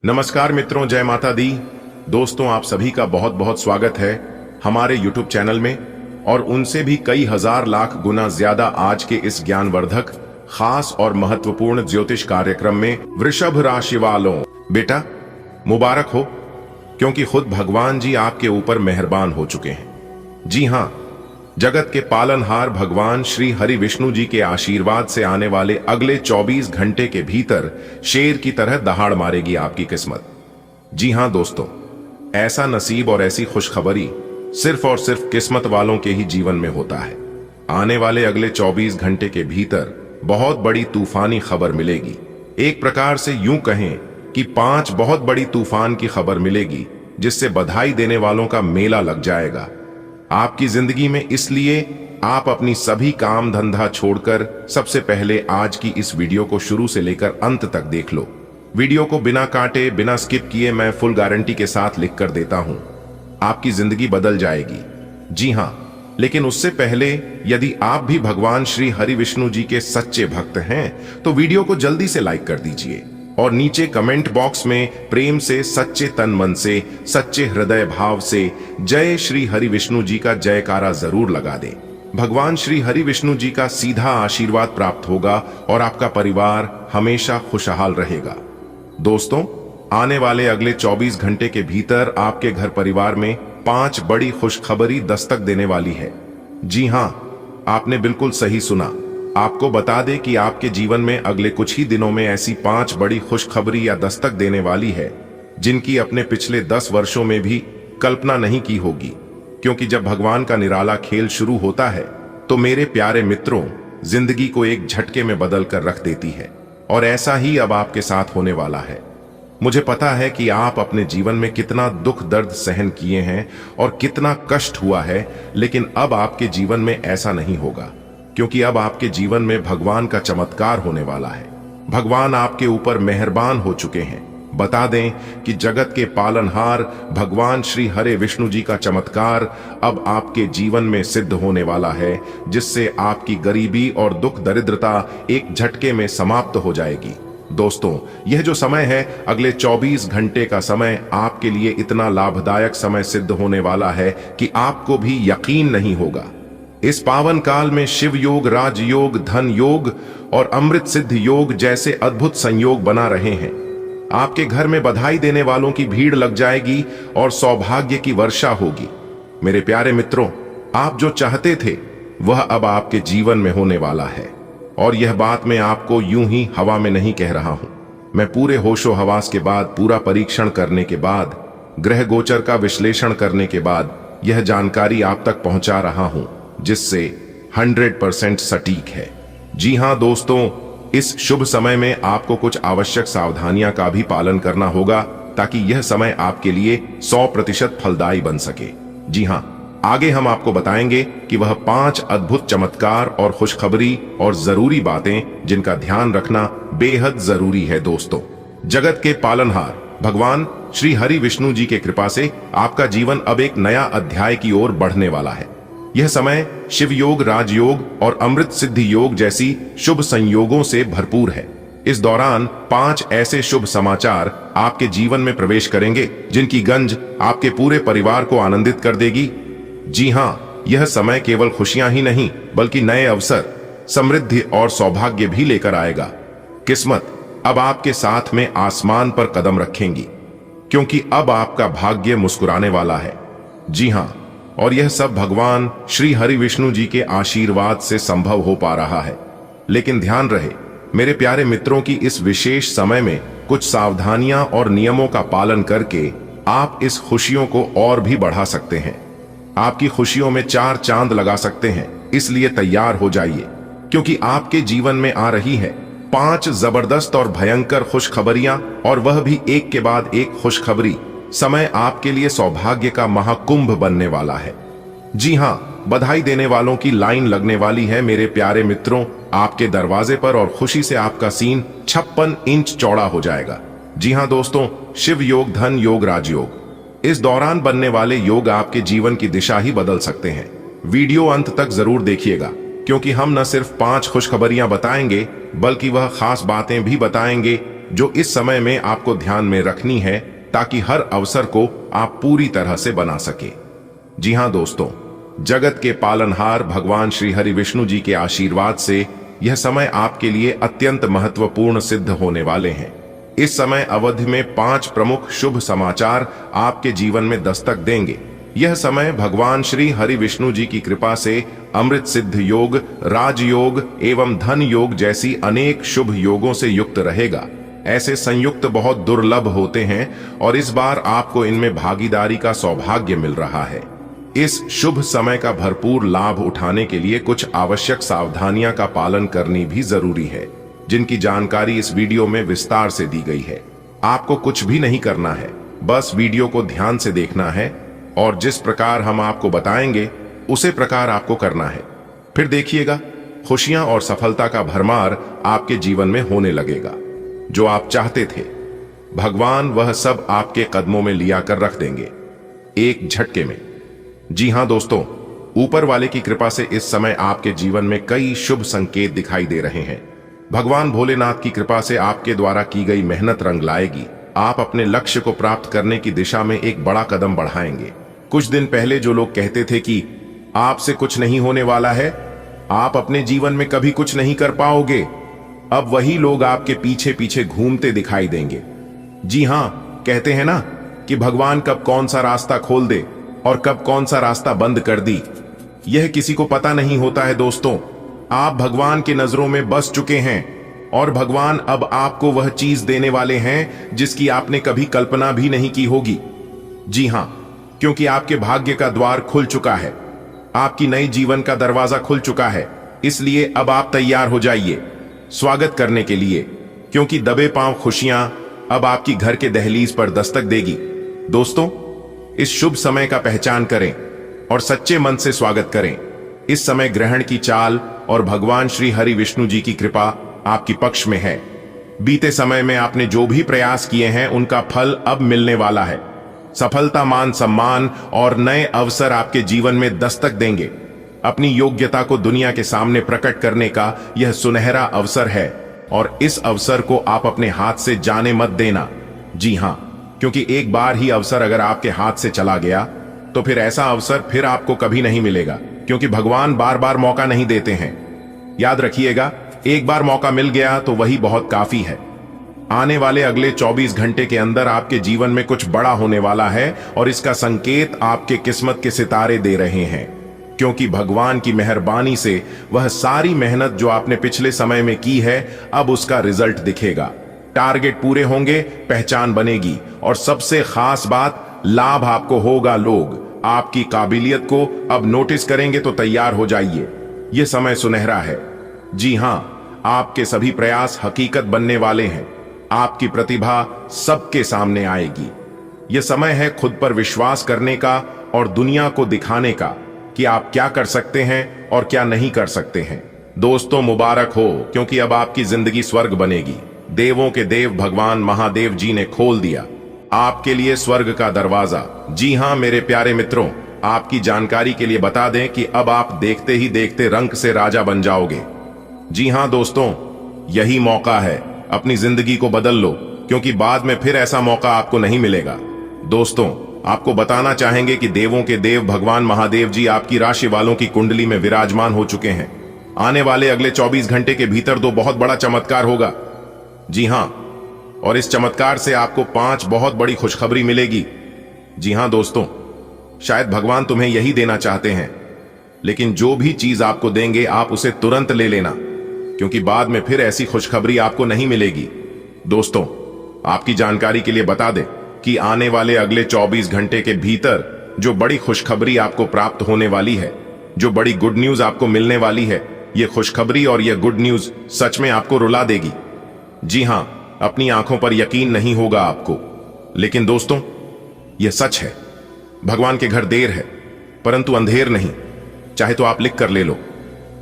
नमस्कार मित्रों, जय माता दी। दोस्तों, आप सभी का बहुत बहुत स्वागत है हमारे YouTube चैनल में और उनसे भी कई हजार लाख गुना ज्यादा आज के इस ज्ञानवर्धक, खास और महत्वपूर्ण ज्योतिष कार्यक्रम में। वृषभ राशि वालों, बेटा मुबारक हो, क्योंकि खुद भगवान जी आपके ऊपर मेहरबान हो चुके हैं। जी हाँ, जगत के पालनहार भगवान श्री हरि विष्णु जी के आशीर्वाद से आने वाले अगले 24 घंटे के भीतर शेर की तरह दहाड़ मारेगी आपकी किस्मत। जी हां दोस्तों, ऐसा नसीब और ऐसी खुशखबरी सिर्फ और सिर्फ किस्मत वालों के ही जीवन में होता है। आने वाले अगले 24 घंटे के भीतर बहुत बड़ी तूफानी खबर मिलेगी। एक प्रकार से यूं कहें कि 5 बहुत बड़ी तूफान की खबर मिलेगी, जिससे बधाई देने वालों का मेला लग जाएगा आपकी जिंदगी में। इसलिए आप अपनी सभी काम धंधा छोड़कर सबसे पहले आज की इस वीडियो को शुरू से लेकर अंत तक देख लो। वीडियो को बिना काटे, बिना स्किप किए मैं फुल गारंटी के साथ लिख कर देता हूं, आपकी जिंदगी बदल जाएगी। जी हां, लेकिन उससे पहले यदि आप भी भगवान श्री हरि विष्णु जी के सच्चे भक्त हैं तो वीडियो को जल्दी से लाइक कर दीजिए और नीचे कमेंट बॉक्स में प्रेम से, सच्चे तन मन से, सच्चे हृदय भाव से जय श्री हरि विष्णु जी का जयकारा जरूर लगा दें। भगवान श्री हरि विष्णु जी का सीधा आशीर्वाद प्राप्त होगा और आपका परिवार हमेशा खुशहाल रहेगा। दोस्तों, आने वाले अगले 24 घंटे के भीतर आपके घर परिवार में 5 बड़ी खुशखबरी दस्तक देने वाली है। जी हां, आपने बिल्कुल सही सुना। आपको बता दें कि आपके जीवन में अगले कुछ ही दिनों में ऐसी 5 बड़ी खुशखबरी या दस्तक देने वाली है जिनकी अपने पिछले 10 वर्षों में भी कल्पना नहीं की होगी। क्योंकि जब भगवान का निराला खेल शुरू होता है तो मेरे प्यारे मित्रों, जिंदगी को एक झटके में बदल कर रख देती है और ऐसा ही अब आपके साथ होने वाला है। मुझे पता है कि आप अपने जीवन में कितना दुख दर्द सहन किए हैं और कितना कष्ट हुआ है, लेकिन अब आपके जीवन में ऐसा नहीं होगा, क्योंकि अब आपके जीवन में भगवान का चमत्कार होने वाला है। भगवान आपके ऊपर मेहरबान हो चुके हैं। बता दें कि जगत के पालनहार भगवान श्री हरे विष्णु जी का चमत्कार अब आपके जीवन में सिद्ध होने वाला है, जिससे आपकी गरीबी और दुख दरिद्रता एक झटके में समाप्त हो जाएगी। दोस्तों, यह जो समय है, अगले 24 घंटे का समय आपके लिए इतना लाभदायक समय सिद्ध होने वाला है कि आपको भी यकीन नहीं होगा। इस पावन काल में शिव योग, राजयोग, धन योग और अमृत सिद्ध योग जैसे अद्भुत संयोग बना रहे हैं। आपके घर में बधाई देने वालों की भीड़ लग जाएगी और सौभाग्य की वर्षा होगी। मेरे प्यारे मित्रों, आप जो चाहते थे वह अब आपके जीवन में होने वाला है। और यह बात मैं आपको यूं ही हवा में नहीं कह रहा हूं। मैं पूरे होशो हवास के बाद, पूरा परीक्षण करने के बाद, ग्रह गोचर का विश्लेषण करने के बाद यह जानकारी आप तक पहुंचा रहा हूं, जिससे 100% सटीक है। जी हां दोस्तों, इस शुभ समय में आपको कुछ आवश्यक सावधानियां का भी पालन करना होगा ताकि यह समय आपके लिए 100% फलदायी बन सके। जी हां, आगे हम आपको बताएंगे कि वह 5 अद्भुत चमत्कार और खुशखबरी और जरूरी बातें जिनका ध्यान रखना बेहद जरूरी है। दोस्तों, जगत के पालनहार भगवान श्री हरि विष्णु जी के कृपा से आपका जीवन अब एक नया अध्याय की ओर बढ़ने वाला है। यह समय शिव योग, राजयोग और अमृत सिद्धि योग जैसी शुभ संयोगों से भरपूर है। इस दौरान 5 ऐसे शुभ समाचार आपके जीवन में प्रवेश करेंगे जिनकी गंज आपके पूरे परिवार को आनंदित कर देगी। जी हां, यह समय केवल खुशियां ही नहीं बल्कि नए अवसर, समृद्धि और सौभाग्य भी लेकर आएगा। किस्मत अब आपके साथ में आसमान पर कदम रखेंगी, क्योंकि अब आपका भाग्य मुस्कुराने वाला है। जी हां, और यह सब भगवान श्री हरि विष्णु जी के आशीर्वाद से संभव हो पा रहा है। लेकिन ध्यान रहे मेरे प्यारे मित्रों की इस विशेष समय में कुछ सावधानियां और नियमों का पालन करके आप इस खुशियों को और भी बढ़ा सकते हैं। आपकी खुशियों में 4 चांद लगा सकते हैं। इसलिए तैयार हो जाइए, क्योंकि आपके जीवन में आ रही है 5 जबरदस्त और भयंकर खुशखबरियां, और वह भी एक के बाद एक खुशखबरी। समय आपके लिए सौभाग्य का महाकुंभ बनने वाला है। जी हां, बधाई देने वालों की लाइन लगने वाली है मेरे प्यारे मित्रों आपके दरवाजे पर, और खुशी से आपका सीन 56 इंच चौड़ा हो जाएगा। जी हां दोस्तों, शिव योग, धन योग, राजयोग, इस दौरान बनने वाले योग आपके जीवन की दिशा ही बदल सकते हैं। वीडियो अंत तक जरूर देखिएगा, क्योंकि हम न सिर्फ 5 खुशखबरियां बताएंगे बल्कि वह खास बातें भी बताएंगे जो इस समय में आपको ध्यान में रखनी है ताकि हर अवसर को आप पूरी तरह से बना सके। जी हां दोस्तों, जगत के पालनहार भगवान श्री हरि विष्णु जी के आशीर्वाद से यह समय आपके लिए अत्यंत महत्वपूर्ण सिद्ध होने वाले हैं। इस समय अवधि में 5 प्रमुख शुभ समाचार आपके जीवन में दस्तक देंगे। यह समय भगवान श्री हरि विष्णु जी की कृपा से अमृत सिद्ध योग, राजयोग एवं धन योग जैसी अनेक शुभ योगों से युक्त रहेगा। ऐसे संयुक्त बहुत दुर्लभ होते हैं और इस बार आपको इनमें भागीदारी का सौभाग्य मिल रहा है। इस शुभ समय का भरपूर लाभ उठाने के लिए कुछ आवश्यक सावधानियां का पालन करनी भी जरूरी है, जिनकी जानकारी इस वीडियो में विस्तार से दी गई है। आपको कुछ भी नहीं करना है, बस वीडियो को ध्यान से देखना है और जिस प्रकार हम आपको बताएंगे उसे प्रकार आपको करना है। फिर देखिएगा, खुशियां और सफलता का भरमार आपके जीवन में होने लगेगा। जो आप चाहते थे भगवान वह सब आपके कदमों में लिया कर रख देंगे, एक झटके में। जी हां दोस्तों, ऊपर वाले की कृपा से इस समय आपके जीवन में कई शुभ संकेत दिखाई दे रहे हैं। भगवान भोलेनाथ की कृपा से आपके द्वारा की गई मेहनत रंग लाएगी। आप अपने लक्ष्य को प्राप्त करने की दिशा में एक बड़ा कदम बढ़ाएंगे। कुछ दिन पहले जो लोग कहते थे कि आपसे कुछ नहीं होने वाला है, आप अपने जीवन में कभी कुछ नहीं कर पाओगे, अब वही लोग आपके पीछे पीछे घूमते दिखाई देंगे। जी हां, कहते हैं ना कि भगवान कब कौन सा रास्ता खोल दे और कब कौन सा रास्ता बंद कर दी, यह किसी को पता नहीं होता है। दोस्तों, आप भगवान की नजरों में बस चुके हैं और भगवान अब आपको वह चीज देने वाले हैं जिसकी आपने कभी कल्पना भी नहीं की होगी। जी हां, क्योंकि आपके भाग्य का द्वार खुल चुका है, आपकी नई जीवन का दरवाजा खुल चुका है। इसलिए अब आप तैयार हो जाइए स्वागत करने के लिए, क्योंकि दबे पांव खुशियां अब आपकी घर के दहलीज पर दस्तक देगी। दोस्तों, इस शुभ समय का पहचान करें और सच्चे मन से स्वागत करें। इस समय ग्रहण की चाल और भगवान श्री हरि विष्णु जी की कृपा आपकी पक्ष में है। बीते समय में आपने जो भी प्रयास किए हैं उनका फल अब मिलने वाला है। सफलता, मान सम्मान और नए अवसर आपके जीवन में दस्तक देंगे। अपनी योग्यता को दुनिया के सामने प्रकट करने का यह सुनहरा अवसर है और इस अवसर को आप अपने हाथ से जाने मत देना। जी हां, क्योंकि एक बार ही अवसर अगर आपके हाथ से चला गया तो फिर ऐसा अवसर फिर आपको कभी नहीं मिलेगा, क्योंकि भगवान बार बार मौका नहीं देते हैं। याद रखिएगा, एक बार मौका मिल गया तो वही बहुत काफी है। आने वाले अगले 24 घंटे के अंदर आपके जीवन में कुछ बड़ा होने वाला है और इसका संकेत आपके किस्मत के सितारे दे रहे हैं, क्योंकि भगवान की मेहरबानी से वह सारी मेहनत जो आपने पिछले समय में की है अब उसका रिजल्ट दिखेगा। टारगेट पूरे होंगे, पहचान बनेगी और सबसे खास बात, लाभ आपको होगा। लोग आपकी काबिलियत को अब नोटिस करेंगे तो तैयार हो जाइए, यह समय सुनहरा है। जी हां, आपके सभी प्रयास हकीकत बनने वाले हैं। आपकी प्रतिभा सबके सामने आएगी। यह समय है खुद पर विश्वास करने का और दुनिया को दिखाने का कि आप क्या कर सकते हैं और क्या नहीं कर सकते हैं। दोस्तों, मुबारक हो, क्योंकि अब आपकी जिंदगी स्वर्ग बनेगी। देवों के देव भगवान महादेव जी ने खोल दिया आपके लिए स्वर्ग का दरवाजा। जी हां मेरे प्यारे मित्रों, आपकी जानकारी के लिए बता दें कि अब आप देखते ही देखते रंक से राजा बन जाओगे। जी हां दोस्तों, यही मौका है, अपनी जिंदगी को बदल लो, क्योंकि बाद में फिर ऐसा मौका आपको नहीं मिलेगा। दोस्तों, आपको बताना चाहेंगे कि देवों के देव भगवान महादेव जी आपकी राशि वालों की कुंडली में विराजमान हो चुके हैं। आने वाले अगले 24 घंटे के भीतर 2 बहुत बड़ा चमत्कार होगा। जी हां, और इस चमत्कार से आपको 5 बहुत बड़ी खुशखबरी मिलेगी। जी हां दोस्तों, शायद भगवान तुम्हें यही देना चाहते हैं, लेकिन जो भी चीज आपको देंगे आप उसे तुरंत ले लेना, क्योंकि बाद में फिर ऐसी खुशखबरी आपको नहीं मिलेगी। दोस्तों, आपकी जानकारी के लिए बता दें कि आने वाले अगले 24 घंटे के भीतर जो बड़ी खुशखबरी आपको प्राप्त होने वाली है, जो बड़ी गुड न्यूज आपको मिलने वाली है, यह खुशखबरी और यह गुड न्यूज सच में आपको रुला देगी। जी हां, अपनी आंखों पर यकीन नहीं होगा आपको, लेकिन दोस्तों यह सच है। भगवान के घर देर है परंतु अंधेर नहीं। चाहे तो आप लिख कर ले लो,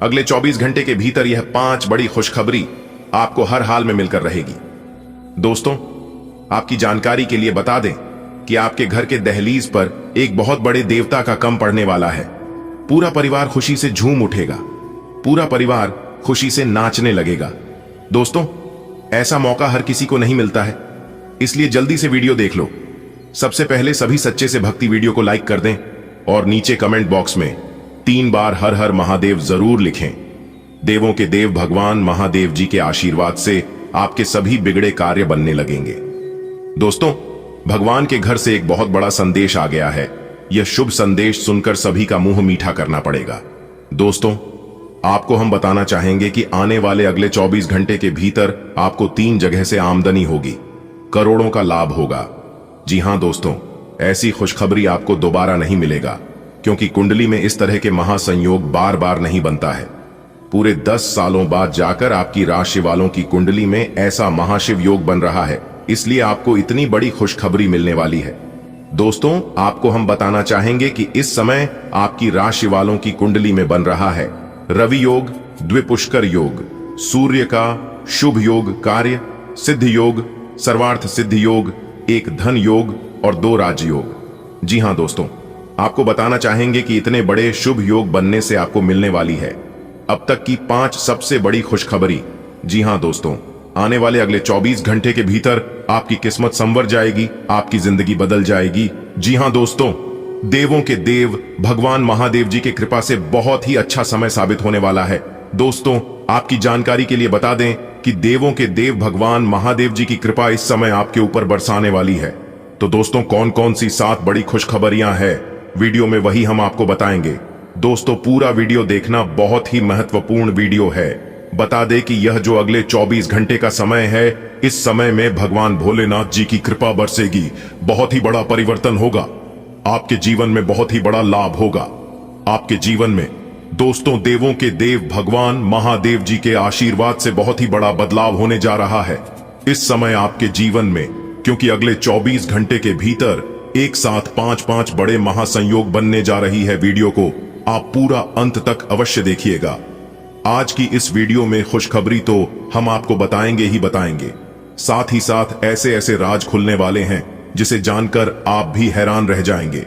अगले 24 घंटे के भीतर यह 5 बड़ी खुशखबरी आपको हर हाल में मिलकर रहेगी। दोस्तों, आपकी जानकारी के लिए बता दें कि आपके घर के दहलीज पर एक बहुत बड़े देवता का कम पड़ने वाला है। पूरा परिवार खुशी से झूम उठेगा, पूरा परिवार खुशी से नाचने लगेगा। दोस्तों, ऐसा मौका हर किसी को नहीं मिलता है, इसलिए जल्दी से वीडियो देख लो। सबसे पहले सभी सच्चे से भक्ति वीडियो को लाइक कर दें और नीचे कमेंट बॉक्स में 3 बार हर हर महादेव जरूर लिखें। देवों के देव भगवान महादेव जी के आशीर्वाद से आपके सभी बिगड़े कार्य बनने लगेंगे। दोस्तों, भगवान के घर से एक बहुत बड़ा संदेश आ गया है। यह शुभ संदेश सुनकर सभी का मुंह मीठा करना पड़ेगा। दोस्तों, आपको हम बताना चाहेंगे कि आने वाले अगले 24 घंटे के भीतर आपको 3 जगह से आमदनी होगी, करोड़ों का लाभ होगा। जी हां दोस्तों, ऐसी खुशखबरी आपको दोबारा नहीं मिलेगा, क्योंकि कुंडली में इस तरह के महासंयोग बार बार नहीं बनता है। पूरे 10 सालों बाद जाकर आपकी राशि वालों की कुंडली में ऐसा महाशिव योग बन रहा है, इसलिए आपको इतनी बड़ी खुशखबरी मिलने वाली है। दोस्तों, आपको हम बताना चाहेंगे कि इस समय आपकी राशि वालों की कुंडली में बन रहा है रवि योग, द्विपुष्कर योग, सूर्य का शुभ योग, कार्य सिद्ध योग, सर्वार्थ सिद्ध योग, एक धन योग और 2 राजयोग। जी हां दोस्तों, आपको बताना चाहेंगे कि इतने बड़े शुभ योग बनने से आपको मिलने वाली है अब तक की 5 सबसे बड़ी खुशखबरी। जी हां दोस्तों, आने वाले अगले 24 घंटे के भीतर आपकी किस्मत संवर जाएगी, आपकी जिंदगी बदल जाएगी। जी हां दोस्तों, देवों के देव भगवान महादेव जी की कृपा से बहुत ही अच्छा समय साबित होने वाला है। दोस्तों, आपकी जानकारी के लिए बता दें कि देवों के देव भगवान महादेव जी की कृपा इस समय आपके ऊपर बरसाने वाली है। तो दोस्तों, कौन कौन सी 7 बड़ी खुशखबरियां हैं वीडियो में, वही हम आपको बताएंगे। दोस्तों, पूरा वीडियो देखना, बहुत ही महत्वपूर्ण वीडियो है। बता दें कि यह जो अगले 24 घंटे का समय है, इस समय में भगवान भोलेनाथ जी की कृपा बरसेगी। बहुत ही बड़ा परिवर्तन होगा, आपके जीवन में बहुत ही बड़ा लाभ होगा। आपके जीवन में दोस्तों, देवों के देव भगवान महादेव जी के आशीर्वाद से बहुत ही बड़ा बदलाव होने जा रहा है इस समय आपके जीवन में, क्योंकि अगले 24 घंटे के भीतर एक साथ 5 बड़े महासंयोग बनने जा रही है। वीडियो को आप पूरा अंत तक अवश्य देखिएगा। आज की इस वीडियो में खुशखबरी तो हम आपको बताएंगे ही बताएंगे, साथ ही साथ ऐसे ऐसे राज खुलने वाले हैं जिसे जानकर आप भी हैरान रह जाएंगे।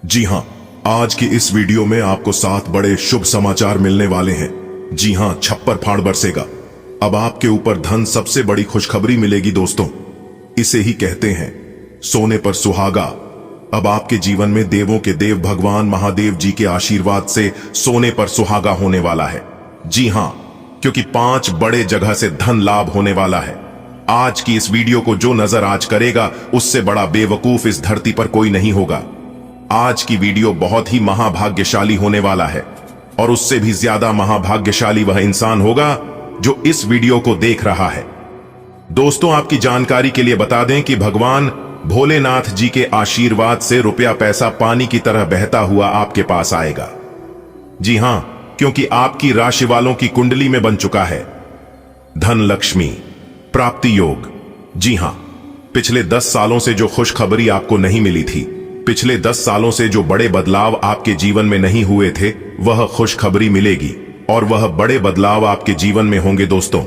जी हां, आज की इस वीडियो में आपको 7 बड़े शुभ समाचार मिलने वाले हैं। जी हां, छप्पर फाड़ बरसेगा। अब आपके ऊपर धन सबसे बड़ी खुशखबरी मिलेगी दोस्तों। इसे ही कहते हैं सोने पर सुहागा। अब आपके जीवन में देवों के देव भगवान महादेव जी के आशीर्वाद से सोने पर सुहागा होने वाला है। जी हां, क्योंकि 5 बड़े जगह से धन लाभ होने वाला है। आज की इस वीडियो को जो नजर आज करेगा, उससे बड़ा बेवकूफ इस धरती पर कोई नहीं होगा। आज की वीडियो बहुत ही महाभाग्यशाली होने वाला है, और उससे भी ज्यादा महाभाग्यशाली वह इंसान होगा जो इस वीडियो को देख रहा है। दोस्तों, आपकी जानकारी के लिए बता दें कि भगवान भोलेनाथ जी के आशीर्वाद से रुपया पैसा पानी की तरह बहता हुआ आपके पास आएगा। जी हां, क्योंकि आपकी राशि वालों की कुंडली में बन चुका है धन लक्ष्मी प्राप्ति योग। जी हां, पिछले 10 सालों से जो खुशखबरी आपको नहीं मिली थी, पिछले 10 सालों से जो बड़े बदलाव आपके जीवन में नहीं हुए थे, वह खुशखबरी मिलेगी, और वह बड़े बदलाव आपके जीवन में होंगे। दोस्तों,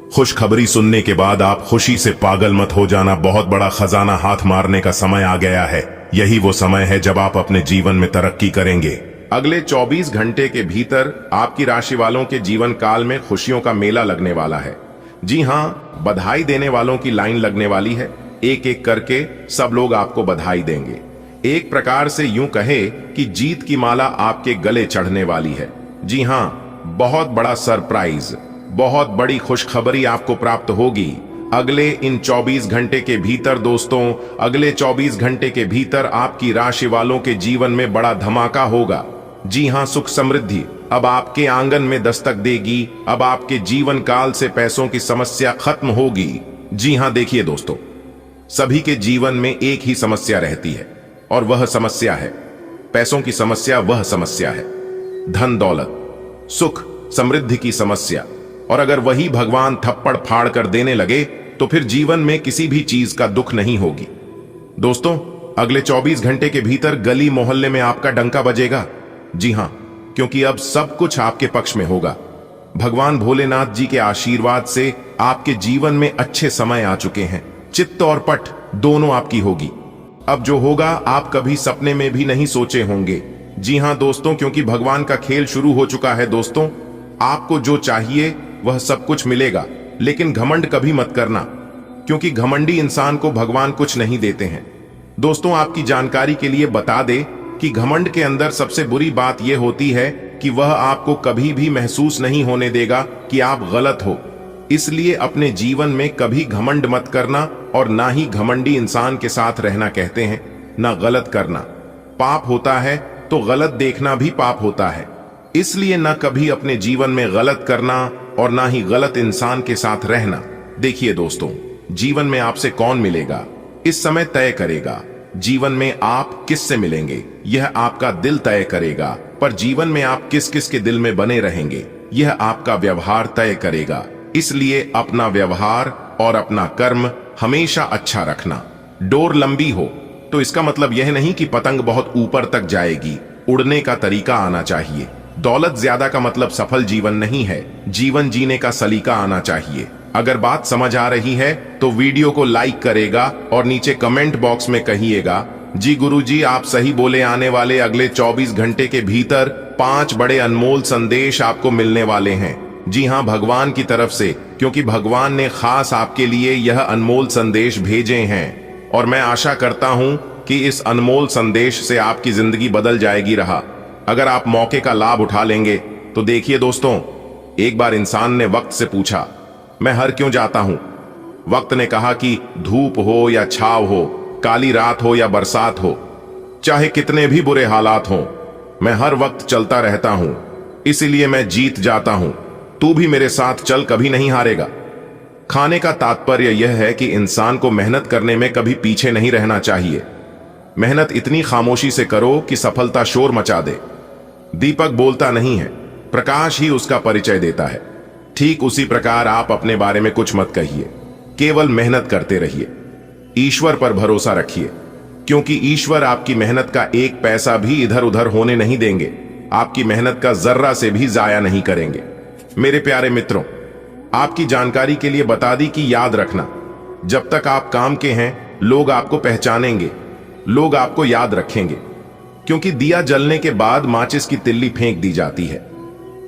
खुशखबरी सुनने के बाद आप खुशी से पागल मत हो जाना। बहुत बड़ा खजाना हाथ मारने का समय आ गया है। यही वो समय है जब आप अपने जीवन में तरक्की करेंगे। अगले 24 घंटे के भीतर आपकी राशि वालों के जीवन काल में खुशियों का मेला लगने वाला है। जी हां, बधाई देने वालों की लाइन लगने वाली है। एक एक करके सब लोग आपको बधाई देंगे। एक प्रकार से यूं कहे कि जीत की माला आपके गले चढ़ने वाली है। जी हां, बहुत बड़ा सरप्राइज, बहुत बड़ी खुशखबरी आपको प्राप्त होगी अगले इन 24 घंटे के भीतर। दोस्तों, अगले 24 घंटे के भीतर आपकी राशि वालों के जीवन में बड़ा धमाका होगा। जी हां, सुख समृद्धि अब आपके आंगन में दस्तक देगी। अब आपके जीवन काल से पैसों की समस्या खत्म होगी। जी हां, देखिए दोस्तों, सभी के जीवन में एक ही समस्या रहती है, और वह समस्या है पैसों की समस्या। वह समस्या है धन दौलत सुख समृद्धि की समस्या। और अगर वही भगवान थप्पड़ फाड़ कर देने लगे तो फिर जीवन में किसी भी चीज का दुख नहीं होगी। दोस्तों, अगले 24 घंटे के भीतर गली मोहल्ले में आपका डंका बजेगा। जी हां, क्योंकि अब सब कुछ आपके पक्ष में होगा। भगवान भोलेनाथ जी के आशीर्वाद से आपके जीवन में अच्छे समय आ चुके हैं। चित्त और पट दोनों आपकी होगी। अब जो होगा आप कभी सपने में भी नहीं सोचे होंगे। जी हां दोस्तों, क्योंकि भगवान का खेल शुरू हो चुका है। दोस्तों, आपको जो चाहिए वह सब कुछ मिलेगा। लेकिन घमंड कभी मत करना, क्योंकि घमंडी इंसान को भगवान कुछ नहीं देते हैं। दोस्तों, आपकी जानकारी के लिए बता दे कि घमंड के अंदर सबसे बुरी बात यह होती है कि वह आपको कभी भी महसूस नहीं होने देगा कि आप गलत हो। इसलिए अपने जीवन में कभी घमंड मत करना और ना ही घमंडी इंसान के साथ रहना। कहते हैं ना गलत करना पाप होता है, तो गलत देखना भी पाप होता है। इसलिए ना कभी अपने जीवन में गलत करना और ना ही गलत इंसान के साथ रहना। देखिए दोस्तों, जीवन में आपसे कौन मिलेगा इस समय तय करेगा। जीवन में आप किससे मिलेंगे यह आपका दिल तय करेगा, पर जीवन में आप किस किस के दिल में बने रहेंगे यह आपका व्यवहार तय करेगा। इसलिए अपना व्यवहार और अपना कर्म हमेशा अच्छा रखना। डोर लंबी हो तो इसका मतलब यह नहीं कि पतंग बहुत ऊपर तक जाएगी, उड़ने का तरीका आना चाहिए। दौलत ज्यादा का मतलब सफल जीवन नहीं है, जीवन जीने का सलीका आना चाहिए। अगर बात समझ आ रही है तो वीडियो को लाइक करेगा और नीचे कमेंट बॉक्स में कहिएगा, जी गुरुजी आप सही बोले, आने वाले अगले 24 घंटे के भीतर 5 बड़े अनमोल संदेश आपको मिलने वाले हैं। जी हाँ, भगवान की तरफ से, क्योंकि भगवान ने खास आपके लिए यह अनमोल संदेश भेजे हैं। और मैं आशा करता हूं कि इस अनमोल संदेश से आपकी जिंदगी बदल जाएगी। रहा अगर आप मौके का लाभ उठा लेंगे तो देखिए दोस्तों, एक बार इंसान ने वक्त से पूछा, मैं हर क्यों जाता हूं? वक्त ने कहा कि धूप हो या छाव हो, काली रात हो या बरसात हो, चाहे कितने भी बुरे हालात हों, मैं हर वक्त चलता रहता हूं, इसीलिए मैं जीत जाता हूं। तू भी मेरे साथ चल, कभी नहीं हारेगा। खाने का तात्पर्य यह है कि इंसान को मेहनत करने में कभी पीछे नहीं रहना चाहिए। मेहनत इतनी खामोशी से करो कि सफलता शोर मचा दे। दीपक बोलता नहीं है, प्रकाश ही उसका परिचय देता है। ठीक उसी प्रकार आप अपने बारे में कुछ मत कहिए, केवल मेहनत करते रहिए। ईश्वर पर भरोसा रखिए, क्योंकि ईश्वर आपकी मेहनत का एक पैसा भी इधर उधर होने नहीं देंगे, आपकी मेहनत का जर्रा से भी जाया नहीं करेंगे। मेरे प्यारे मित्रों, आपकी जानकारी के लिए बता दी कि याद रखना, जब तक आप काम के हैं लोग आपको पहचानेंगे, लोग आपको याद रखेंगे, क्योंकि दिया जलने के बाद माचिस की तिल्ली फेंक दी जाती है।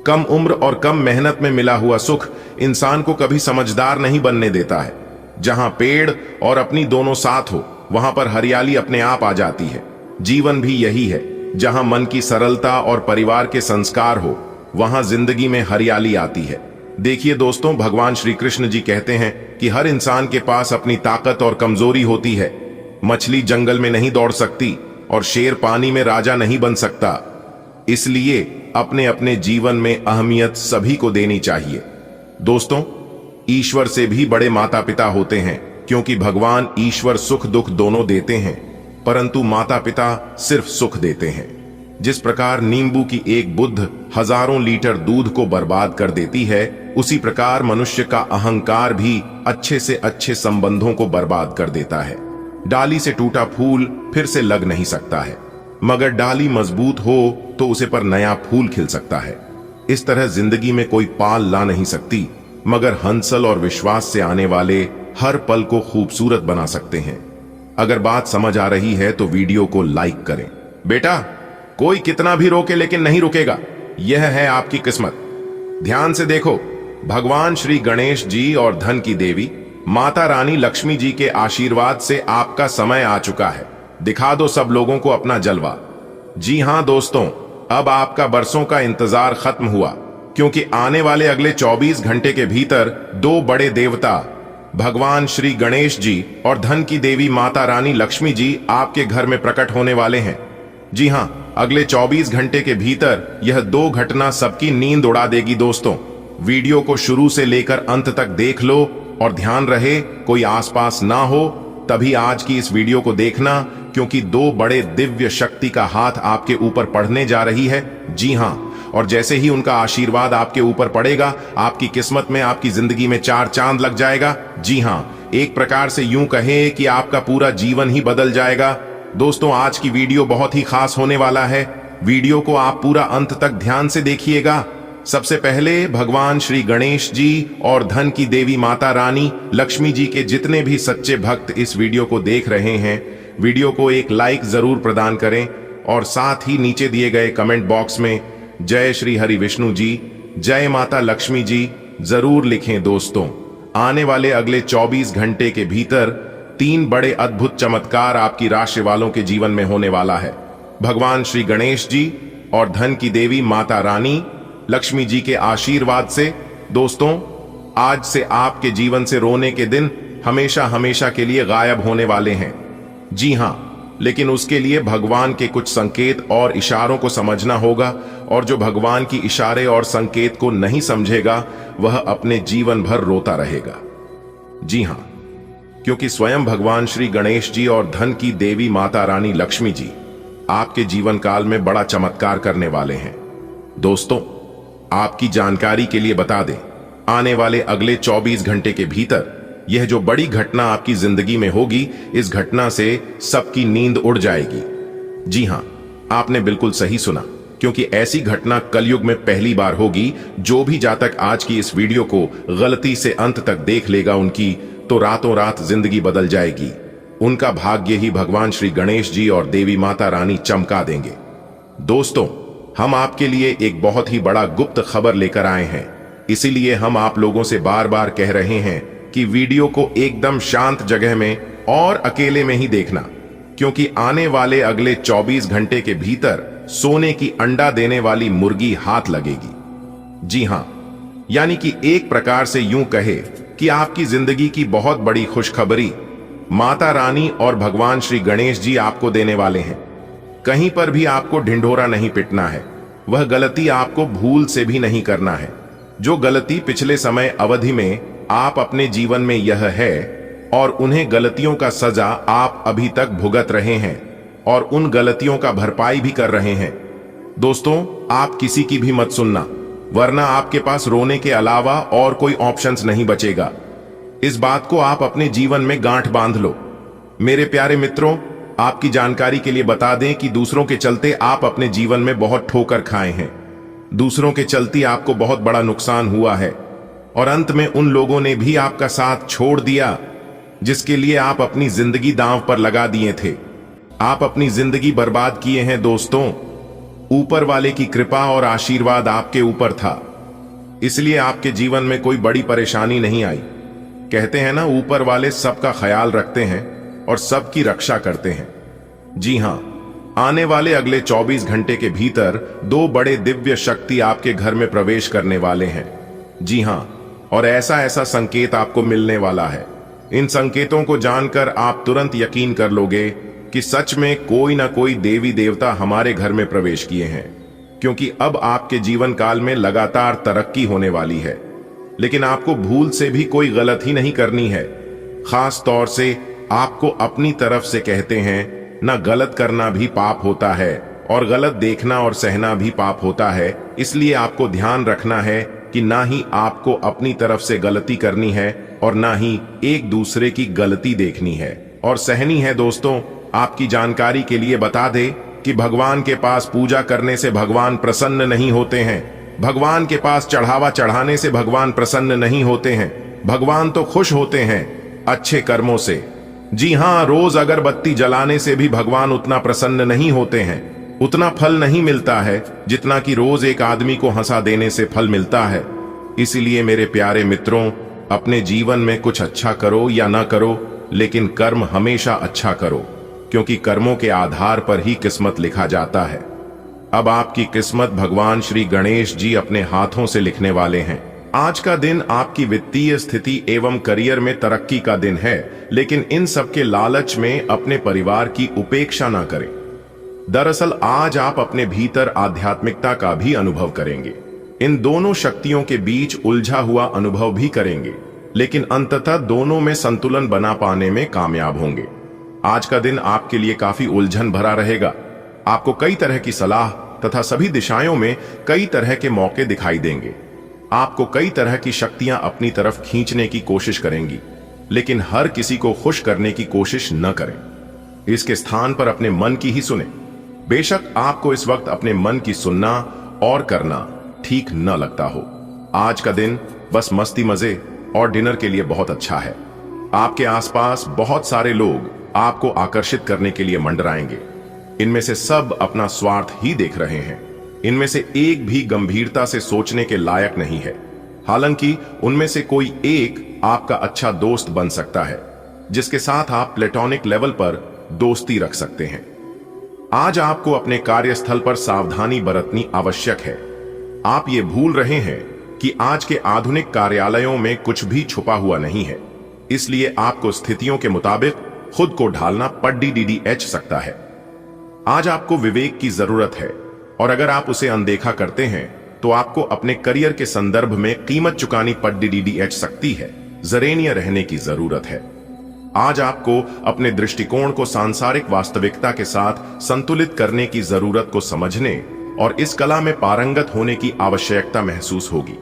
कम उम्र और कम मेहनत में मिला हुआ सुख इंसान को कभी समझदार नहीं बनने देता है। जहां पेड़ और अपनी दोनों साथ हो, वहां पर हरियाली अपने आप आ जाती है। जीवन भी यही है, जहां मन की सरलता और परिवार के संस्कार हो, वहां जिंदगी में हरियाली आती है। देखिए दोस्तों, भगवान श्री कृष्ण जी कहते हैं कि हर इंसान के पास अपनी ताकत और कमजोरी होती है। मछली जंगल में नहीं दौड़ सकती और शेर पानी में राजा नहीं बन सकता। इसलिए अपने अपने जीवन में अहमियत सभी को देनी चाहिए। दोस्तों, ईश्वर से भी बड़े माता पिता होते हैं, क्योंकि भगवान ईश्वर सुख दुख दोनों देते हैं, परंतु माता पिता सिर्फ सुख देते हैं। जिस प्रकार नींबू की एक बूंद हजारों लीटर दूध को बर्बाद कर देती है, उसी प्रकार मनुष्य का अहंकार भी अच्छे से अच्छे संबंधों को बर्बाद कर देता है। डाली से टूटा फूल फिर से लग नहीं सकता है, मगर डाली मजबूत हो तो उसे पर नया फूल खिल सकता है। इस तरह जिंदगी में कोई पाल ला नहीं सकती, मगर हंसल और विश्वास से आने वाले हर पल को खूबसूरत बना सकते हैं। अगर बात समझ आ रही है तो वीडियो को लाइक करें। बेटा, कोई कितना भी रोके लेकिन नहीं रुकेगा, यह है आपकी किस्मत। ध्यान से देखो, भगवान श्री गणेश जी और धन की देवी माता रानी लक्ष्मी जी के आशीर्वाद से आपका समय आ चुका है। दिखा दो सब लोगों को अपना जलवा। जी हां दोस्तों, अब आपका बरसों का इंतजार खत्म हुआ, क्योंकि आने वाले अगले 24 घंटे के भीतर 2 बड़े देवता भगवान श्री गणेश जी और धन की देवी माता रानी लक्ष्मी जी आपके घर में प्रकट होने वाले हैं। जी हां, अगले 24 घंटे के भीतर यह 2 घटना सबकी नींद उड़ा देगी। दोस्तों, वीडियो को शुरू से लेकर अंत तक देख लो और ध्यान रहे कोई आसपास ना हो, तभी आज की इस वीडियो को देखना, क्योंकि 2 बड़े दिव्य शक्ति का हाथ आपके ऊपर पड़ने जा रही है। जी हां, और जैसे ही उनका आशीर्वाद आपके ऊपर पड़ेगा, आपकी किस्मत में, आपकी जिंदगी में 4 चांद लग जाएगा। जी हां, एक प्रकार से यूं कहें कि आपका पूरा जीवन ही बदल जाएगा। दोस्तों, आज की वीडियो बहुत ही खास होने वाला है। वीडियो को आप पूरा अंत तक ध्यान से देखिएगा। सबसे पहले भगवान श्री गणेश जी और धन की देवी माता रानी लक्ष्मी जी के जितने भी सच्चे भक्त इस वीडियो को देख रहे हैं, वीडियो को एक लाइक जरूर प्रदान करें और साथ ही नीचे दिए गए कमेंट बॉक्स में जय श्री हरि विष्णु जी, जय माता लक्ष्मी जी जरूर लिखें। दोस्तों, आने वाले अगले 24 घंटे के भीतर 3 बड़े अद्भुत चमत्कार आपकी राशि वालों के जीवन में होने वाला है। भगवान श्री गणेश जी और धन की देवी माता रानी लक्ष्मी जी के आशीर्वाद से दोस्तों, आज से आपके जीवन से रोने के दिन हमेशा हमेशा के लिए गायब होने वाले हैं। जी हां, लेकिन उसके लिए भगवान के कुछ संकेत और इशारों को समझना होगा, और जो भगवान की इशारे और संकेत को नहीं समझेगा वह अपने जीवन भर रोता रहेगा। जी हां, क्योंकि स्वयं भगवान श्री गणेश जी और धन की देवी माता रानी लक्ष्मी जी आपके जीवन काल में बड़ा चमत्कार करने वाले हैं। दोस्तों, आपकी जानकारी के लिए बता दें, आने वाले अगले 24 घंटे के भीतर यह जो बड़ी घटना आपकी जिंदगी में होगी, इस घटना से सबकी नींद उड़ जाएगी। जी हां, आपने बिल्कुल सही सुना, क्योंकि ऐसी घटना कलयुग में पहली बार होगी। जो भी जातक आज की इस वीडियो को गलती से अंत तक देख लेगा, उनकी तो रातों रात जिंदगी बदल जाएगी। उनका भाग्य ही भगवान श्री गणेश जी और देवी माता रानी चमका देंगे। दोस्तों, हम आपके लिए एक बहुत ही बड़ा गुप्त खबर लेकर आए हैं, इसीलिए हम आप लोगों से बार बार कह रहे हैं कि वीडियो को एकदम शांत जगह में और अकेले में ही देखना, क्योंकि आने वाले अगले 24 घंटे के भीतर सोने की अंडा देने वाली मुर्गी हाथ लगेगी। जी हां, यानी कि एक प्रकार से यूं कहे कि आपकी जिंदगी की बहुत बड़ी खुशखबरी माता रानी और भगवान श्री गणेश जी आपको देने वाले हैं। कहीं पर भी आपको ढिंढोरा नहीं पिटना है, वह गलती आपको भूल से भी नहीं करना है। जो गलती पिछले समय अवधि में आप अपने जीवन में यह है, और उन्हें गलतियों का सजा आप अभी तक भुगत रहे हैं और उन गलतियों का भरपाई भी कर रहे हैं। दोस्तों, आप किसी की भी मत सुनना, वरना आपके पास रोने के अलावा और कोई ऑप्शंस नहीं बचेगा। इस बात को आप अपने जीवन में गांठ बांध लो। मेरे प्यारे मित्रों, आपकी जानकारी के लिए बता दें कि दूसरों के चलते आप अपने जीवन में बहुत ठोकर खाए हैं। दूसरों के चलते आपको बहुत बड़ा नुकसान हुआ है, और अंत में उन लोगों ने भी आपका साथ छोड़ दिया जिसके लिए आप अपनी जिंदगी दांव पर लगा दिए थे। आप अपनी जिंदगी बर्बाद किए हैं। दोस्तों, ऊपर वाले की कृपा और आशीर्वाद आपके ऊपर था, इसलिए आपके जीवन में कोई बड़ी परेशानी नहीं आई। कहते हैं ना, ऊपर वाले सबका ख्याल रखते हैं और सबकी रक्षा करते हैं। जी हां, आने वाले अगले 24 घंटे के भीतर 2 बड़े दिव्य शक्ति आपके घर में प्रवेश करने वाले हैं। जी हां, और ऐसा ऐसा संकेत आपको मिलने वाला है। इन संकेतों को जानकर आप तुरंत यकीन कर लोगे कि सच में कोई ना कोई देवी देवता हमारे घर में प्रवेश किए हैं, क्योंकि अब आपके जीवन काल में लगातार तरक्की होने वाली है। लेकिन आपको भूल से भी कोई गलत ही नहीं करनी है। खास तौर से आपको अपनी तरफ से कहते हैं, ना गलत करना भी पाप होता है और गलत देखना और सहना भी पाप होता है। इसलिए आपको ध्यान रखना है कि ना ही आपको अपनी तरफ से गलती करनी है और ना ही एक दूसरे की गलती देखनी है और सहनी है। दोस्तों, आपकी जानकारी के लिए बता दे कि भगवान के पास पूजा करने से भगवान प्रसन्न नहीं होते हैं। भगवान के पास चढ़ावा चढ़ाने से भगवान प्रसन्न नहीं होते हैं। भगवान तो खुश होते हैं अच्छे कर्मों से। जी हां, रोज अगरबत्ती जलाने से भी भगवान उतना प्रसन्न नहीं होते हैं। उतना फल नहीं मिलता है जितना कि रोज एक आदमी को हंसा देने से फल मिलता है। इसीलिए मेरे प्यारे मित्रों, अपने जीवन में कुछ अच्छा करो या ना करो, लेकिन कर्म हमेशा अच्छा करो, क्योंकि कर्मों के आधार पर ही किस्मत लिखा जाता है। अब आपकी किस्मत भगवान श्री गणेश जी अपने हाथों से लिखने वाले हैं। आज का दिन आपकी वित्तीय स्थिति एवं करियर में तरक्की का दिन है, लेकिन इन सब के लालच में अपने परिवार की उपेक्षा ना करें। दरअसल आज आप अपने भीतर आध्यात्मिकता का भी अनुभव करेंगे। इन दोनों शक्तियों के बीच उलझा हुआ अनुभव भी करेंगे, लेकिन अंततः दोनों में संतुलन बना पाने में कामयाब होंगे। आज का दिन आपके लिए काफी उलझन भरा रहेगा। आपको कई तरह की सलाह तथा सभी दिशाओं में कई तरह के मौके दिखाई देंगे। आपको कई तरह की शक्तियां अपनी तरफ खींचने की कोशिश करेंगी, लेकिन हर किसी को खुश करने की कोशिश न करें। इसके स्थान पर अपने मन की ही सुने। बेशक आपको इस वक्त अपने मन की सुनना और करना ठीक न लगता हो। आज का दिन बस मस्ती मजे और डिनर के लिए बहुत अच्छा है। आपके आसपास बहुत सारे लोग आपको आकर्षित करने के लिए मंडराएंगे। इनमें से सब अपना स्वार्थ ही देख रहे हैं। इनमें से एक भी गंभीरता से सोचने के लायक नहीं है। हालांकि उनमें से कोई एक आपका अच्छा दोस्त बन सकता है, जिसके साथ आप प्लेटोनिक लेवल पर दोस्ती रख सकते हैं। आज आपको अपने कार्यस्थल पर सावधानी बरतनी आवश्यक है। आप ये भूल रहे हैं कि आज के आधुनिक कार्यालयों में कुछ भी छुपा हुआ नहीं है, इसलिए आपको स्थितियों के मुताबिक खुद को ढालना पड़ सकता है। आज आपको विवेक की जरूरत है, और अगर आप उसे अनदेखा करते हैं तो आपको अपने करियर के संदर्भ में कीमत चुकानी पड़ सकती है। जरेनिया रहने की जरूरत है। आज आपको अपने दृष्टिकोण को सांसारिक वास्तविकता के साथ संतुलित करने की जरूरत को समझने और इस कला में पारंगत होने की आवश्यकता महसूस होगी।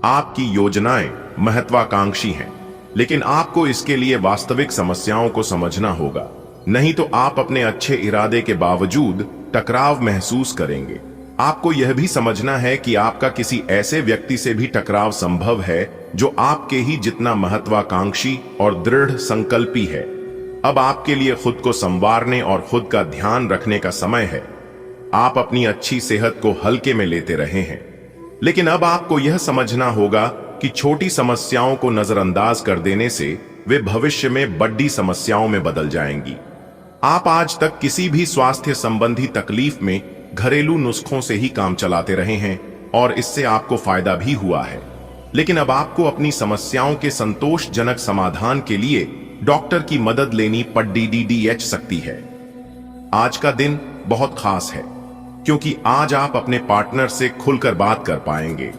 आपकी योजनाएं महत्वाकांक्षी हैं, लेकिन आपको इसके लिए वास्तविक समस्याओं को समझना होगा, नहीं तो आप अपने अच्छे इरादे के बावजूद टकराव महसूस करेंगे। आपको यह भी समझना है कि आपका किसी ऐसे व्यक्ति से भी टकराव संभव है जो आपके ही जितना महत्वाकांक्षी और दृढ़ संकल्पी है। अब आपके लिए खुद को संवारने और खुद का ध्यान रखने का समय है। आप अपनी अच्छी सेहत को हल्के में लेते रहे हैं, लेकिन अब आपको यह समझना होगा कि छोटी समस्याओं को नजरअंदाज कर देने से वे भविष्य में बड़ी समस्याओं में बदल जाएंगी। आप आज तक किसी भी स्वास्थ्य संबंधी तकलीफ में घरेलू नुस्खों से ही काम चलाते रहे हैं और इससे आपको फायदा भी हुआ है, लेकिन अब आपको अपनी समस्याओं के संतोषजनक समाधान के लिए डॉक्टर की मदद लेनी पड़ सकती है। आज का दिन बहुत खास है, क्योंकि आज आप अपने पार्टनर से खुलकर बात कर पाएंगे।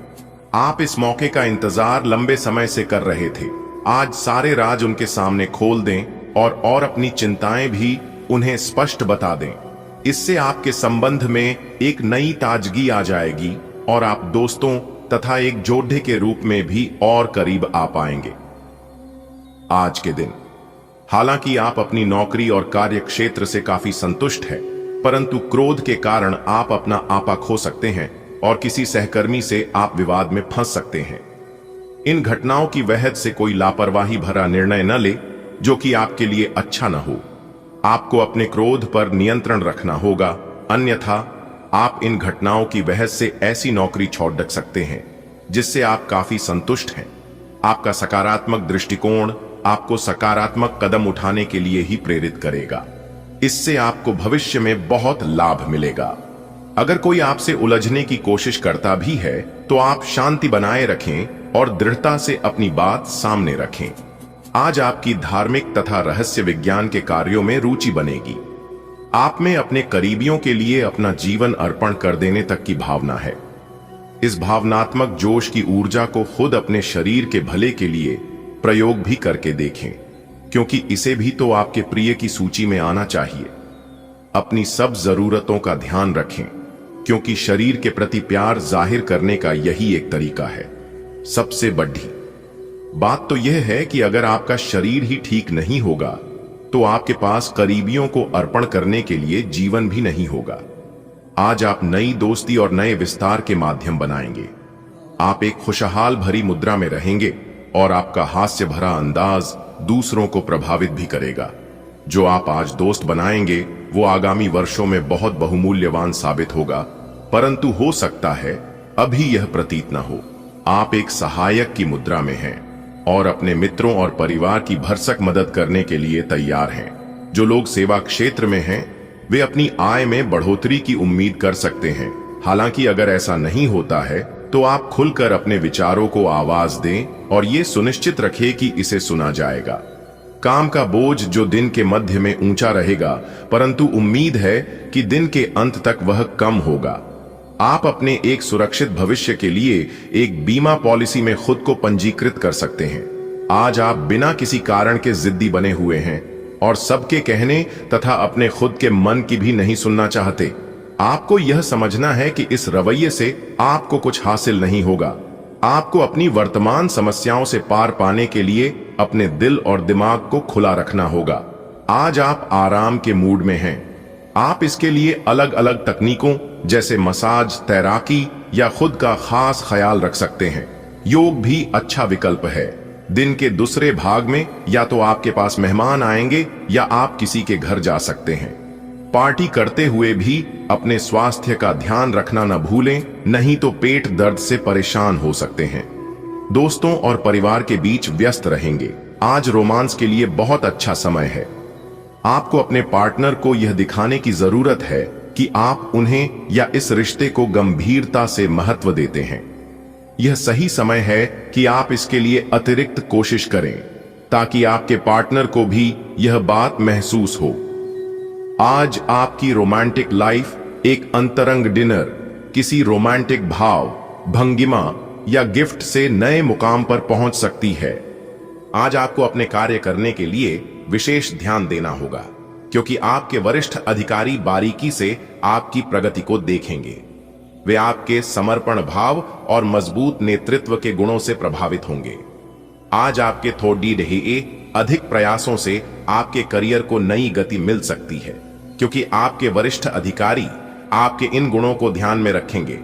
आप इस मौके का इंतजार लंबे समय से कर रहे थे। आज सारे राज उनके सामने खोल दें और अपनी चिंताएं भी उन्हें स्पष्ट बता दें। इससे आपके संबंध में एक नई ताजगी आ जाएगी और आप दोस्तों तथा एक जोड़े के रूप में भी और करीब आ पाएंगे। आज के दिन हालांकि आप अपनी नौकरी और कार्य क्षेत्र से काफी संतुष्ट हैं, परंतु क्रोध के कारण आप अपना आपा खो सकते हैं और किसी सहकर्मी से आप विवाद में फंस सकते हैं। इन घटनाओं की वजह से कोई लापरवाही भरा निर्णय न ले जो कि आपके लिए अच्छा न हो। आपको अपने क्रोध पर नियंत्रण रखना होगा, अन्यथा आप इन घटनाओं की वजह से ऐसी नौकरी छोड़ सकते हैं जिससे आप काफी संतुष्ट हैं। आपका सकारात्मक दृष्टिकोण आपको सकारात्मक कदम उठाने के लिए ही प्रेरित करेगा। इससे आपको भविष्य में बहुत लाभ मिलेगा। अगर कोई आपसे उलझने की कोशिश करता भी है तो आप शांति बनाए रखें और दृढ़ता से अपनी बात सामने रखें। आज आपकी धार्मिक तथा रहस्य विज्ञान के कार्यों में रुचि बनेगी। आप में अपने करीबियों के लिए अपना जीवन अर्पण कर देने तक की भावना है। इस भावनात्मक जोश की ऊर्जा को खुद अपने शरीर के भले के लिए प्रयोग भी करके देखें, क्योंकि इसे भी तो आपके प्रिय की सूची में आना चाहिए। अपनी सब जरूरतों का ध्यान रखें, क्योंकि शरीर के प्रति प्यार जाहिर करने का यही एक तरीका है। सबसे बड़ी बात तो यह है कि अगर आपका शरीर ही ठीक नहीं होगा तो आपके पास करीबियों को अर्पण करने के लिए जीवन भी नहीं होगा। आज आप नई दोस्ती और नए विस्तार के माध्यम बनाएंगे। आप एक खुशहाल भरी मुद्रा में रहेंगे और आपका हास्य भरा अंदाज दूसरों को प्रभावित भी करेगा। जो आप आज दोस्त बनाएंगे वो आगामी वर्षों में बहुत बहुमूल्यवान साबित होगा, परंतु हो सकता है अभी यह प्रतीत न हो। आप एक सहायक की मुद्रा में हैं और अपने मित्रों और परिवार की भरसक मदद करने के लिए तैयार हैं। जो लोग सेवा क्षेत्र में हैं वे अपनी आय में बढ़ोतरी की उम्मीद कर सकते हैं। हालांकि अगर ऐसा नहीं होता है तो आप खुलकर अपने विचारों को आवाज दें और ये सुनिश्चित रखें कि इसे सुना जाएगा। काम का बोझ जो दिन के मध्य में ऊंचा रहेगा, परंतु उम्मीद है कि दिन के अंत तक वह कम होगा। आप अपने एक सुरक्षित भविष्य के लिए एक बीमा पॉलिसी में खुद को पंजीकृत कर सकते हैं। आज आप बिना किसी कारण के जिद्दी बने हुए हैं और सबके कहने तथा अपने खुद के मन की भी नहीं सुनना चाहते। आपको यह समझना है कि इस रवैये से आपको कुछ हासिल नहीं होगा। आपको अपनी वर्तमान समस्याओं से पार पाने के लिए अपने दिल और दिमाग को खुला रखना होगा। आज आप आराम के मूड में हैं। आप इसके लिए अलग अलग तकनीकों जैसे मसाज, तैराकी या खुद का खास ख्याल रख सकते हैं। योग भी अच्छा विकल्प है। दिन के दूसरे भाग में या तो आपके पास मेहमान आएंगे या आप किसी के घर जा सकते हैं। पार्टी करते हुए भी अपने स्वास्थ्य का ध्यान रखना न भूलें, नहीं तो पेट दर्द से परेशान हो सकते हैं। दोस्तों और परिवार के बीच व्यस्त रहेंगे। आज रोमांस के लिए बहुत अच्छा समय है। आपको अपने पार्टनर को यह दिखाने की जरूरत है कि आप उन्हें या इस रिश्ते को गंभीरता से महत्व देते हैं। यह सही समय है कि आप इसके लिए अतिरिक्त कोशिश करें ताकि आपके पार्टनर को भी यह बात महसूस हो। आज आपकी रोमांटिक लाइफ एक अंतरंग डिनर, किसी रोमांटिक भाव, भंगिमा या गिफ्ट से नए मुकाम पर पहुंच सकती है। आज आपको अपने कार्य करने के लिए विशेष ध्यान देना होगा क्योंकि आपके वरिष्ठ अधिकारी बारीकी से आपकी प्रगति को देखेंगे। वे आपके समर्पण भाव और मजबूत नेतृत्व के गुणों से प्रभावित होंगे। आज आपके थोड़ी ढेए अधिक प्रयासों से आपके करियर को नई गति मिल सकती है क्योंकि आपके वरिष्ठ अधिकारी आपके इन गुणों को ध्यान में रखेंगे।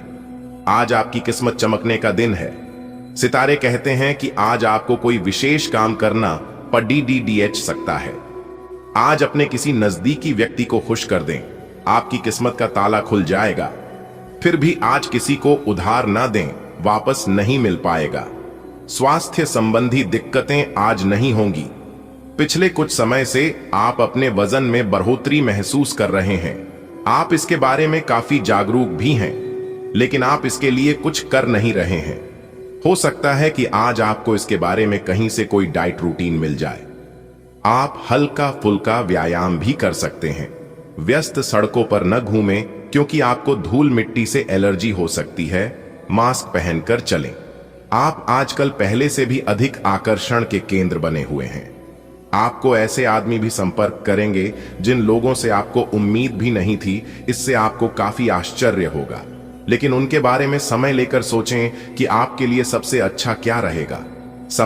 आज आपकी किस्मत चमकने का दिन है। सितारे कहते हैं कि आज आपको कोई विशेष काम करना पड़ीडीडीएच सकता है। आज अपने किसी नजदीकी व्यक्ति को खुश कर दें, आपकी किस्मत का ताला खुल जाएगा। फिर भी आज किसी को उधार ना दें, वापस नहीं मिल पाएगा। स्वास्थ्य संबंधी दिक्कतें आज नहीं होंगी। पिछले कुछ समय से आप अपने वजन में बढ़ोतरी महसूस कर रहे हैं। आप इसके बारे में काफी जागरूक भी हैं, लेकिन आप इसके लिए कुछ कर नहीं रहे हैं। हो सकता है कि आज आपको इसके बारे में कहीं से कोई डाइट रूटीन मिल जाए। आप हल्का फुल्का व्यायाम भी कर सकते हैं। व्यस्त सड़कों पर न घूमें क्योंकि आपको धूल मिट्टी से एलर्जी हो सकती है। मास्क पहनकर चलें। आप आजकल पहले से भी अधिक आकर्षण के केंद्र बने हुए हैं। आपको ऐसे आदमी भी संपर्क करेंगे जिन लोगों से आपको उम्मीद भी नहीं थी। इससे आपको काफी आश्चर्य होगा, लेकिन उनके बारे में समय लेकर सोचें कि आपके लिए सबसे अच्छा क्या रहेगा।